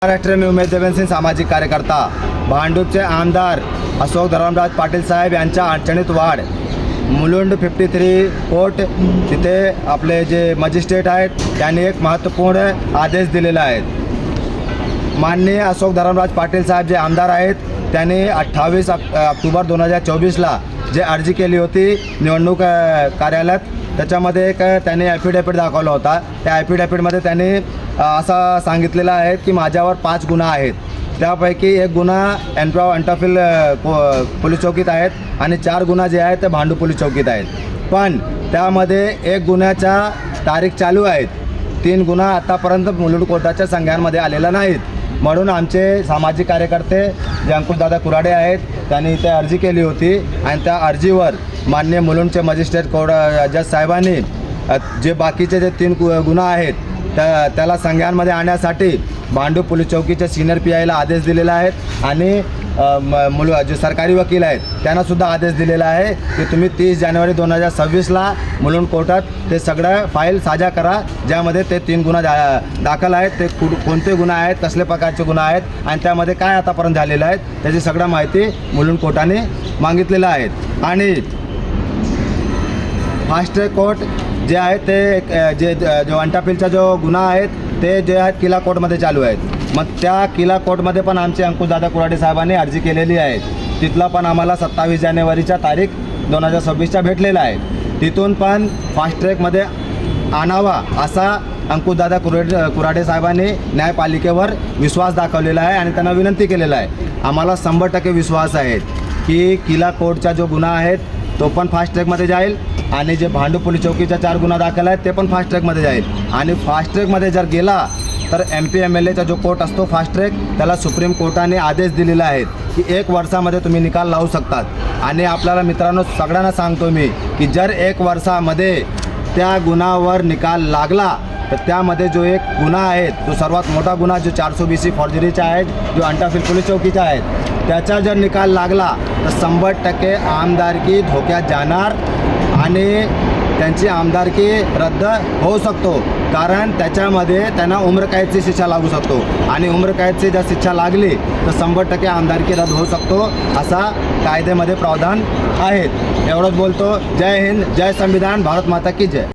महाराष्ट्र में उमेश देवेंद्र सिंह सामाजिक कार्यकर्ता भांडूपचे आमदार अशोक धर्मराज पाटील साहेब यांच्या अडचणीत वाढ मुलुंड 53 कोर्ट तिथे आपले जे मजिस्ट्रेट आहेत त्यांनी एक महत्त्वपूर्ण आदेश दिलेला आहे। माननीय अशोक धर्मराज पाटील साहेब जे आमदार आहेत त्यांनी 28 ऑक्टोबर 2024ला जे अर्जी केली होती निवडणूक कार्यालयात, त्याच्यामध्ये एक त्यांनी ॲफिडेविट दाखवला होता। त्या ॲफिडेविटमध्ये त्यांनी असं सांगितलेलं आहे की माझ्यावर 5 गुन्हा आहेत, त्यापैकी एक गुन्हा अंटाफिल पोलीस चौकीत आहेत आणि 4 गुन्हा जे आहेत ते भांडू पोलीस चौकीत आहेत। पण त्यामध्ये एक गुन्ह्याच्या तारीख चालू आहेत, 3 गुन्हा आतापर्यंत मुलुंड कोर्टाच्या संज्ञानमध्ये आलेला नाहीत। म्हणून आमचे सामाजिक कार्यकर्ते जे अंकुशदादा कुराडे आहेत त्यांनी इथे अर्जी केली होती आणि त्या अर्जीवर माननीय मुलुंडचे मजिस्ट्रेट कोर्ट जज साहेबांनी जे बाकीचे जे 3 गुन्हा आहेत त्याला संज्ञानमध्ये आणण्यासाठी भांडू पोलीस चौकीच्या सिनियर PIला आदेश दिलेला आहे आणि जे सरकारी वकील आहेत त्यांनासुद्धा आदेश दिलेला आहे की तुम्ही 30 जानेवारी 2026ला मुलुंड कोर्टात ते सगळं फाईल साजा करा, ज्यामध्ये ते 3 गुन्हा दाखल आहेत, ते कोणते गुन्हा आहेत, कसले प्रकारचे गुन्हा आहेत आणि त्यामध्ये काय आतापर्यंत झालेलं आहे त्याची सगळं माहिती मुलुंड कोर्टाने मागितलेलं आहे। आणि फास्ट ट्रॅक कोर्ट जे आहे ते जो अंटाफिलचा जो गुन्हा आहेत ते जे आहेत किला कोर्टमध्ये चालू आहेत। मग त्या किला कोर्टमध्ये पण आमचे अंकुशदादा कुराडे साहेबांनी अर्जी केलेली आहे, तिथला पण आम्हाला 27 जानेवारीच्या तारीख 2026च्या भेटलेला आहे। तिथून पण फास्ट ट्रॅकमध्ये आणावा असा अंकुशदादा कुराडे साहेबांनी न्यायपालिकेवर विश्वास दाखवलेला आहे आणि त्यांना विनंती केलेला आहे। आम्हाला 100% विश्वास आहे की किला कोर्टचा जो गुन्हा आहे तो पण फास्ट ट्रॅकमध्ये जाईल आणि जे भांडू पोलीस चौकीच्या 4 गुन्हा दाखल आहेत ते पण फास्ट ट्रॅकमध्ये जाईल। आणि फास्ट ट्रॅकमध्ये जर गेला तर MP MLAचा जो कोर्ट असतो फास्ट ट्रॅक त्याला सुप्रीम कोर्टाने आदेश दिलेला आहे की 1 वर्षामध्ये तुम्ही निकाल लावू शकतात। आणि आपल्याला मित्रांनो सगळ्यांना सांगतो मी की जर 1 वर्षामध्ये त्या गुन्ह्यावर निकाल लागला तर त्यामध्ये जो एक गुन्हा आहे तो सर्वात मोठा गुन्हा जो 420 फॉर्जरीचा आहे, जो अंटाफिल पोलीस चौकीचा आहे, त्याचा जर निकाल लागला तर 100% आमदारकी धोक्यात जाणार आणि त्यांची आमदारकी रद्द होऊ शकतो। कारण त्याच्यामध्ये त्यांना उम्रकैदची शिक्षा लागू शकतो आणि उम्रकैदची जर शिक्षा लागली तर 100% आमदारकी रद्द होऊ शकतो असा कायद्यामध्ये प्रावधान आहेत। एवढंच बोलतो। जय हिंद, जय संविधान, भारत माता की जय।